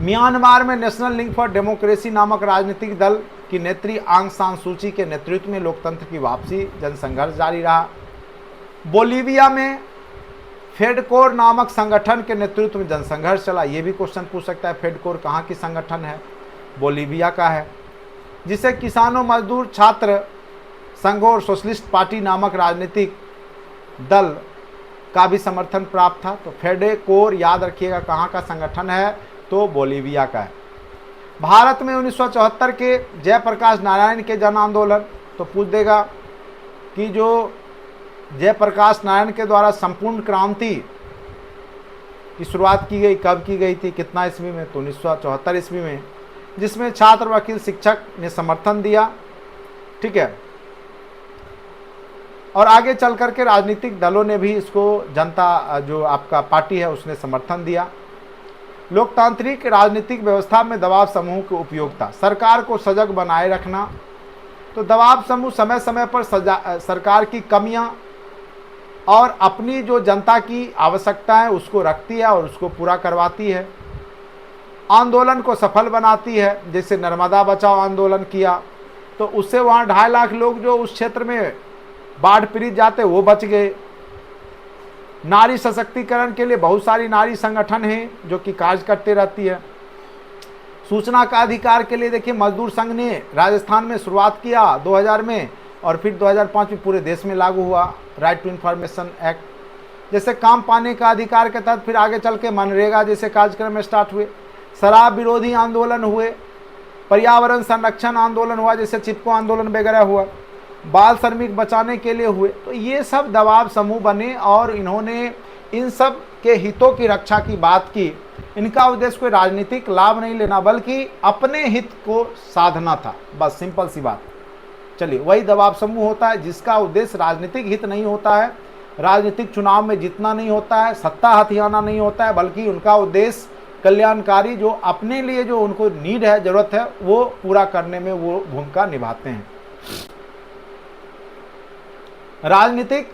म्यांमार में नेशनल लिंक फॉर डेमोक्रेसी नामक राजनीतिक दल की नेत्री आंग सान सूची के नेतृत्व में लोकतंत्र की वापसी जनसंघर्ष जारी रहा। बोलीविया में फेडकोर नामक संगठन के नेतृत्व में जनसंघर्ष चला। ये भी क्वेश्चन पूछ सकता है, फेडकोर कहाँ की संगठन है? बोलीविया का है, जिसे किसानों, मजदूर, छात्र संघों और सोशलिस्ट पार्टी नामक राजनीतिक दल का भी समर्थन प्राप्त था। तो फेडकोर याद रखिएगा कहाँ का संगठन है, तो बोलीविया का है। भारत में 1974 के जयप्रकाश नारायण के जन आंदोलन, तो पूछ देगा कि जो जयप्रकाश नारायण के द्वारा संपूर्ण क्रांति की शुरुआत की गई, कब की गई थी, कितना ईस्वी में? तो 1974 ईस्वी में, जिसमें छात्र, वकील, शिक्षक ने समर्थन दिया। ठीक है, और आगे चल करके राजनीतिक दलों ने भी इसको, जनता जो आपका पार्टी है उसने समर्थन दिया। लोकतांत्रिक राजनीतिक व्यवस्था में दबाव समूह की उपयोगिता, सरकार को सजग बनाए रखना। तो दबाव समूह समय समय पर सरकार की कमियां और अपनी जो जनता की आवश्यकता है उसको रखती है और उसको पूरा करवाती है। आंदोलन को सफल बनाती है। जैसे नर्मदा बचाओ आंदोलन किया तो उससे वहाँ 2.5 लाख लोग जो उस क्षेत्र में बाढ़ पीड़ित जाते वो बच गए। नारी सशक्तिकरण के लिए बहुत सारी नारी संगठन हैं जो कि कार्य करते रहती है। सूचना का अधिकार के लिए देखिए मजदूर संघ ने राजस्थान में शुरुआत किया 2000 में, और फिर 2005 में पूरे देश में लागू हुआ राइट टू इन्फॉर्मेशन एक्ट। जैसे काम पाने का अधिकार के तहत फिर आगे चल के मनरेगा जैसे कार्यक्रम स्टार्ट हुए। शराब विरोधी आंदोलन हुए, पर्यावरण संरक्षण आंदोलन हुआ, जैसे चिपको आंदोलन वगैरह हुआ, बाल श्रमिक बचाने के लिए हुए। तो ये सब दबाव समूह बने और इन्होंने इन सब के हितों की रक्षा की बात की। इनका उद्देश्य कोई राजनीतिक लाभ नहीं लेना बल्कि अपने हित को साधना था, बस सिंपल सी बात। चलिए, वही दबाव समूह होता है जिसका उद्देश्य राजनीतिक हित नहीं होता है, राजनीतिक चुनाव में जीतना नहीं होता है, सत्ता हथियाना नहीं होता है, बल्कि उनका उद्देश्य कल्याणकारी, जो अपने लिए जो उनको नीड है, जरूरत है, वो पूरा करने में वो भूमिका निभाते हैं। राजनीतिक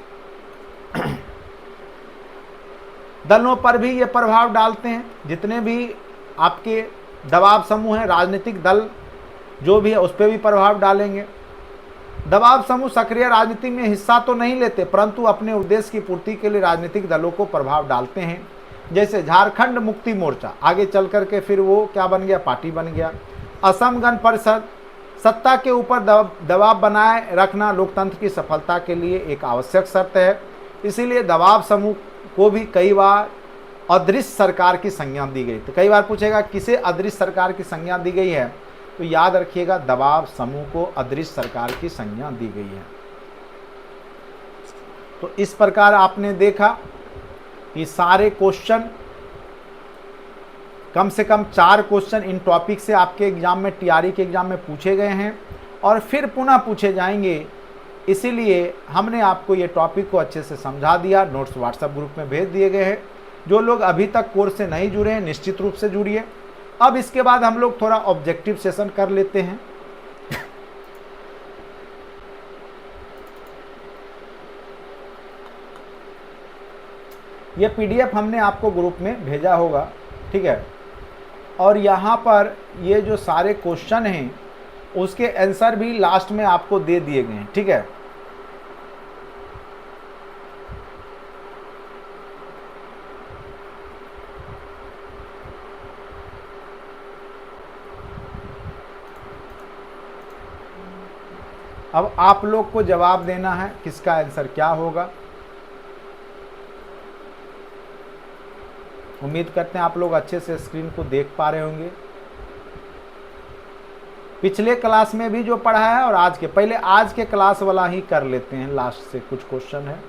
दलों पर भी ये प्रभाव डालते हैं। जितने भी आपके दबाव समूह हैं, राजनीतिक दल जो भी है उस पर भी प्रभाव डालेंगे। दबाव समूह सक्रिय राजनीति में हिस्सा तो नहीं लेते, परंतु अपने उद्देश्य की पूर्ति के लिए राजनीतिक दलों को प्रभाव डालते हैं। जैसे झारखंड मुक्ति मोर्चा, आगे चल करके फिर वो क्या बन गया, पार्टी बन गया। असम गण परिषद, सत्ता के ऊपर दबाव बनाए रखना लोकतंत्र की सफलता के लिए एक आवश्यक शर्त है। इसीलिए दबाव समूह को भी कई बार अदृश्य सरकार की संज्ञा दी गई। तो कई बार पूछेगा किसे अदृश्य सरकार की संज्ञा दी गई है, तो याद रखिएगा दबाव समूह को अदृश्य सरकार की संज्ञा दी गई है। तो इस प्रकार आपने देखा कि सारे क्वेश्चन, कम से कम 4 क्वेश्चन इन टॉपिक से आपके एग्जाम में, टीआरई के एग्जाम में पूछे गए हैं और फिर पुनः पूछे जाएंगे। इसीलिए हमने आपको ये टॉपिक को अच्छे से समझा दिया। नोट्स व्हाट्सएप ग्रुप में भेज दिए गए हैं। जो लोग अभी तक कोर्स से नहीं जुड़े हैं निश्चित रूप से जुड़िए। अब इसके बाद हम लोग थोड़ा ऑब्जेक्टिव सेशन कर लेते हैं। ये पीडीएफ हमने आपको ग्रुप में भेजा होगा, ठीक है। और यहाँ पर ये जो सारे क्वेश्चन हैं उसके आंसर भी लास्ट में आपको दे दिए गए हैं, ठीक है। अब आप लोग को जवाब देना है किसका आंसर क्या होगा। उम्मीद करते हैं आप लोग अच्छे से स्क्रीन को देख पा रहे होंगे। पिछले क्लास में भी जो पढ़ा है और आज के, पहले आज के क्लास वाला ही कर लेते हैं। लास्ट से कुछ क्वेश्चन है,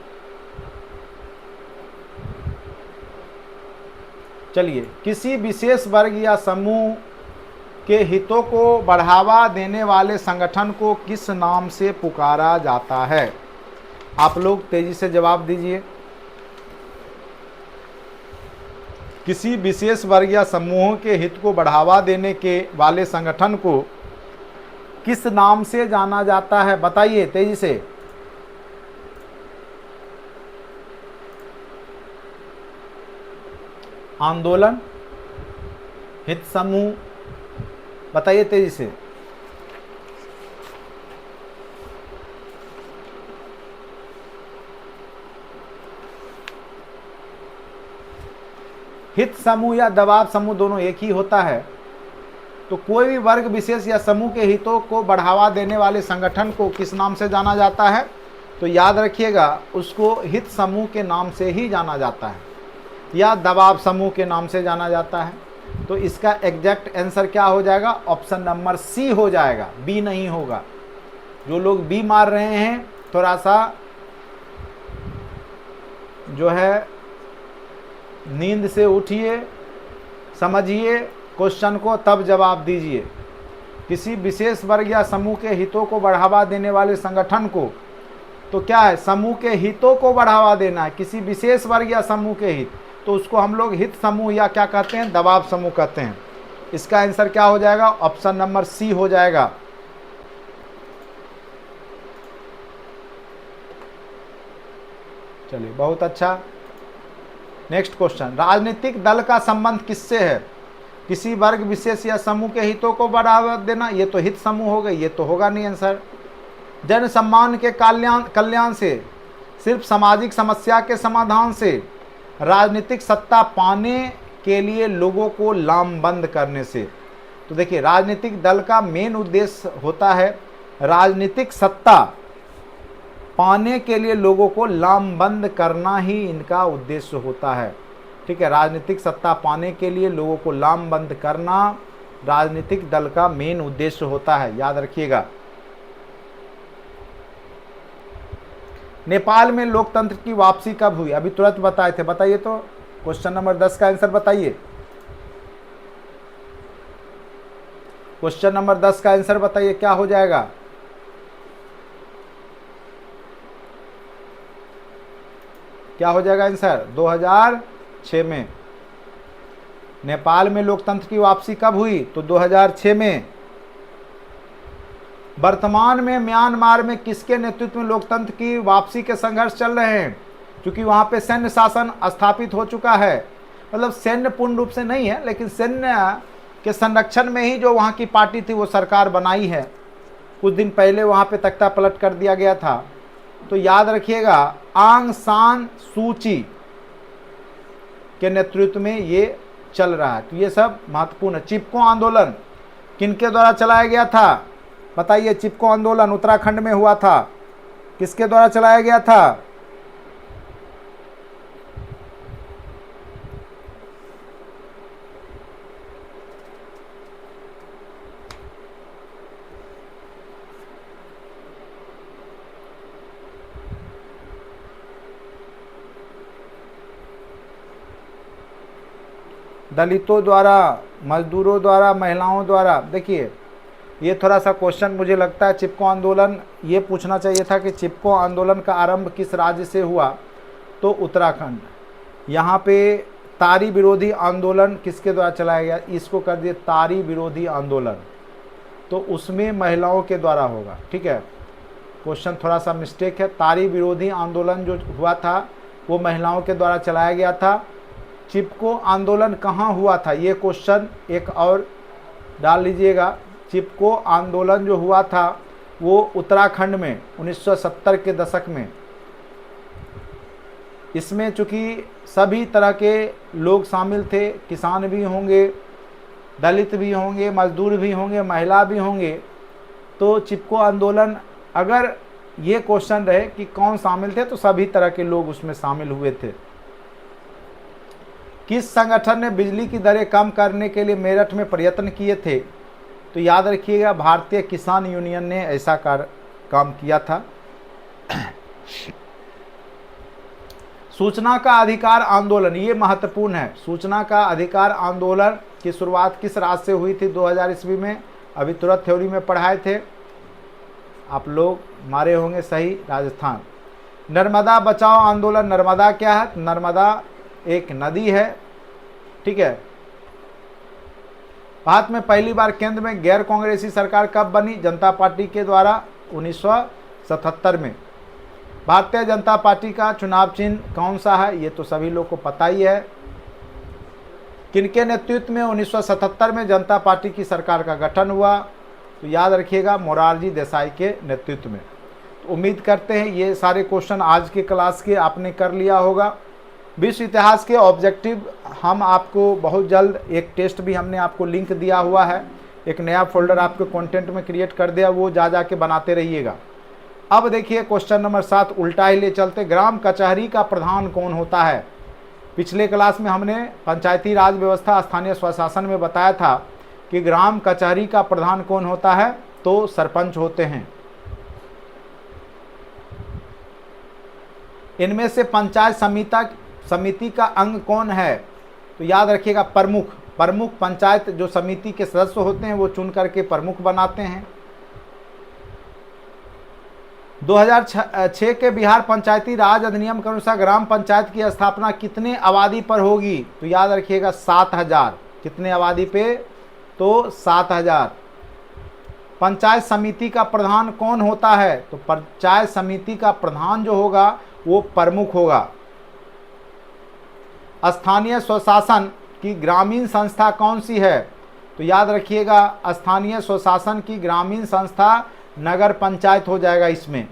चलिए। किसी विशेष वर्ग या समूह के हितों को बढ़ावा देने वाले संगठन को किस नाम से पुकारा जाता है? आप लोग तेजी से जवाब दीजिए। किसी विशेष वर्ग या समूह के हित को बढ़ावा देने के वाले संगठन को किस नाम से जाना जाता है? बताइए तेजी से। आंदोलन, हित समूह, बताइए तेजी से। हित समूह या दबाव समूह दोनों एक ही होता है। तो कोई भी वर्ग विशेष या समूह के हितों को बढ़ावा देने वाले संगठन को किस नाम से जाना जाता है? तो याद रखिएगा उसको हित समूह के नाम से ही जाना जाता है या दबाव समूह के नाम से जाना जाता है। तो इसका एग्जैक्ट आंसर क्या हो जाएगा? ऑप्शन नंबर सी हो जाएगा, बी नहीं होगा। जो लोग बी मार रहे हैं थोड़ा सा जो है नींद से उठिए, समझिए क्वेश्चन को, तब जवाब दीजिए। किसी विशेष वर्ग या समूह के हितों को बढ़ावा देने वाले संगठन को, तो क्या है? समूह के हितों को बढ़ावा देना है, किसी विशेष वर्ग या समूह के हित, तो उसको हम लोग हित समूह या क्या कहते हैं? दबाव समूह कहते हैं। इसका आंसर क्या हो जाएगा? ऑप्शन नंबर सी हो जाएगा। चलिए बहुत अच्छा। नेक्स्ट क्वेश्चन, राजनीतिक दल का संबंध किससे है? किसी वर्ग विशेष या समूह के हितों को बढ़ावा देना, ये तो हित समूह हो गए, ये तो होगा नहीं आंसर। जन सम्मान के कल्याण से, सिर्फ सामाजिक समस्या के समाधान से, राजनीतिक सत्ता पाने के लिए लोगों को लामबंद करने से। तो देखिए राजनीतिक दल का मेन उद्देश्य होता है राजनीतिक सत्ता पाने के लिए लोगों को लामबंद करना ही इनका उद्देश्य होता है, ठीक है। राजनीतिक सत्ता पाने के लिए लोगों को लामबंद करना राजनीतिक दल का मेन उद्देश्य होता है, याद रखिएगा। नेपाल में लोकतंत्र की वापसी कब हुई? अभी तुरंत बताए थे, बताइए तो। क्वेश्चन नंबर 10 का आंसर बताइए। क्वेश्चन नंबर 10 का आंसर बताइए, क्या हो जाएगा? क्या हो जाएगा आंसर? 2006 में। नेपाल में लोकतंत्र की वापसी कब हुई? तो 2006 में। वर्तमान में म्यांमार में किसके नेतृत्व में लोकतंत्र की वापसी के संघर्ष चल रहे हैं? क्योंकि वहां पे सैन्य शासन स्थापित हो चुका है, मतलब सैन्य पूर्ण रूप से नहीं है, लेकिन सैन्य के संरक्षण में ही जो वहां की पार्टी थी वो सरकार बनाई है। कुछ दिन पहले वहां पे तख्ता पलट कर दिया गया था। तो याद रखिएगा आंग सान सूची के नेतृत्व में ये चल रहा है। तो ये सब महत्वपूर्ण है। चिपको आंदोलन किनके द्वारा चलाया गया था? बताइए, चिपको आंदोलन उत्तराखंड में हुआ था, किसके द्वारा चलाया गया था? दलितों द्वारा, मजदूरों द्वारा, महिलाओं द्वारा। देखिए, ये थोड़ा सा क्वेश्चन मुझे लगता है चिपको आंदोलन, ये पूछना चाहिए था कि चिपको आंदोलन का आरंभ किस राज्य से हुआ, तो उत्तराखंड। यहाँ पे तारी विरोधी आंदोलन किसके द्वारा चलाया गया, इसको कर दिए तारी विरोधी आंदोलन, तो उसमें महिलाओं के द्वारा होगा। ठीक है, क्वेश्चन थोड़ा सा मिस्टेक है। तारी विरोधी आंदोलन जो हुआ था वो महिलाओं के द्वारा चलाया गया था। चिपको आंदोलन कहाँ हुआ था, ये क्वेश्चन एक और डाल लीजिएगा। चिपको आंदोलन जो हुआ था वो उत्तराखंड में 1970 के दशक में। इसमें चूँकि सभी तरह के लोग शामिल थे, किसान भी होंगे, दलित भी होंगे, मजदूर भी होंगे, महिला भी होंगे, तो चिपको आंदोलन, अगर ये क्वेश्चन रहे कि कौन शामिल थे, तो सभी तरह के लोग उसमें शामिल हुए थे। किस संगठन ने बिजली की दरें कम करने के लिए मेरठ में प्रयत्न किए थे, तो याद रखिएगा भारतीय किसान यूनियन ने ऐसा काम किया था। सूचना का अधिकार आंदोलन, ये महत्वपूर्ण है। सूचना का अधिकार आंदोलन की शुरुआत किस राज्य से हुई थी 2000 ईस्वी में? अभी तुरंत थ्योरी में पढ़ाए थे आप लोग, मारे होंगे सही, राजस्थान। नर्मदा बचाओ आंदोलन, नर्मदा क्या है? नर्मदा एक नदी है। ठीक है, भारत में पहली बार केंद्र में गैर कांग्रेसी सरकार कब बनी? जनता पार्टी के द्वारा 1977 में। भारतीय जनता पार्टी का चुनाव चिन्ह कौन सा है? ये तो सभी लोग को पता ही है। किनके नेतृत्व में 1977 में जनता पार्टी की सरकार का गठन हुआ? तो याद रखिएगा मोरारजी देसाई के नेतृत्व में। तो उम्मीद करते हैं ये सारे क्वेश्चन आज के क्लास के आपने कर लिया होगा। विश्व इतिहास के ऑब्जेक्टिव हम आपको बहुत जल्द, एक टेस्ट भी हमने आपको लिंक दिया हुआ है, एक नया फोल्डर आपके कंटेंट में क्रिएट कर दिया, वो जा के बनाते रहिएगा। अब देखिए क्वेश्चन नंबर 7 उल्टा ही ले चलते। ग्राम कचहरी का प्रधान कौन होता है? पिछले क्लास में हमने पंचायती राज व्यवस्था, स्थानीय स्वशासन में बताया था कि ग्राम कचहरी का प्रधान कौन होता है, तो सरपंच होते हैं। इनमें से पंचायत समिति का अंग कौन है? तो याद रखिएगा प्रमुख। प्रमुख पंचायत जो समिति के सदस्य होते हैं वो चुन करके प्रमुख बनाते हैं। 2006 के बिहार पंचायती राज अधिनियम के अनुसार ग्राम पंचायत की स्थापना कितने आबादी पर होगी? तो याद रखिएगा 7000। कितने आबादी पे? तो 7000। पंचायत समिति का प्रधान कौन होता है? तो पंचायत समिति का प्रधान जो होगा वो प्रमुख होगा। स्थानीय स्वशासन की ग्रामीण संस्था कौन सी है? तो याद रखिएगा स्थानीय स्वशासन की ग्रामीण संस्था नगर पंचायत हो जाएगा इसमें।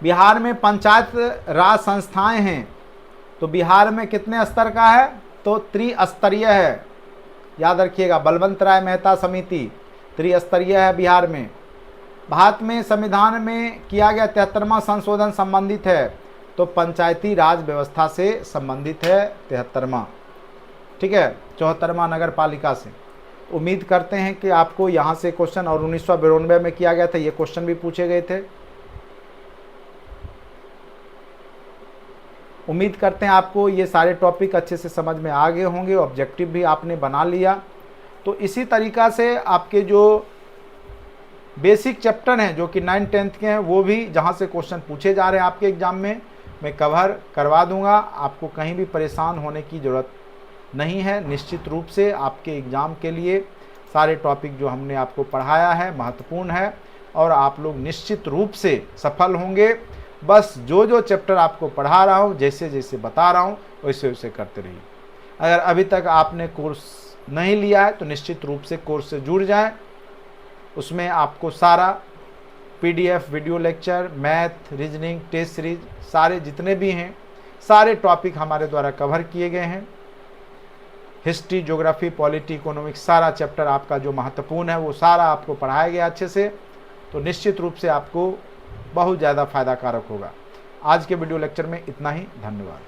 बिहार में पंचायत राज संस्थाएं हैं, तो बिहार में कितने स्तर का है? तो त्रिस्तरीय है। याद रखिएगा बलवंत राय मेहता समिति त्रिस्तरीय है बिहार में। भारत में संविधान में किया गया 73वां संशोधन संबंधित है, तो पंचायती राज व्यवस्था से संबंधित है 73वां। ठीक है, 74वां नगर पालिका से। उम्मीद करते हैं कि आपको यहाँ से क्वेश्चन, और 1992 में किया गया था, ये क्वेश्चन भी पूछे गए थे। उम्मीद करते हैं आपको ये सारे टॉपिक अच्छे से समझ में आ गए होंगे, ऑब्जेक्टिव भी आपने बना लिया। तो इसी तरीक़ा से आपके जो बेसिक चैप्टर हैं जो कि 9th-10th के हैं, वो भी जहाँ से क्वेश्चन पूछे जा रहे हैं आपके एग्ज़ाम में, मैं कवर करवा दूंगा। आपको कहीं भी परेशान होने की ज़रूरत नहीं है। निश्चित रूप से आपके एग्ज़ाम के लिए सारे टॉपिक जो हमने आपको पढ़ाया है महत्वपूर्ण है, और आप लोग निश्चित रूप से सफल होंगे। बस जो जो चैप्टर आपको पढ़ा रहा हूँ, जैसे जैसे बता रहा हूँ, वैसे वैसे करते रहिए। अगर अभी तक आपने कोर्स नहीं लिया है तो निश्चित रूप से कोर्स से जुड़ जाएं। उसमें आपको सारा PDF, video lecture, math, reasoning, test series, सारे जितने भी हैं सारे टॉपिक हमारे द्वारा कवर किए गए हैं। हिस्ट्री, ज्योग्राफी, पॉलिटी, इकोनॉमिक्स, सारा चैप्टर आपका जो महत्वपूर्ण है वो सारा आपको पढ़ाया गया अच्छे से, तो निश्चित रूप से आपको बहुत ज़्यादा फायदा कारक होगा। आज के वीडियो लेक्चर में इतना ही, धन्यवाद।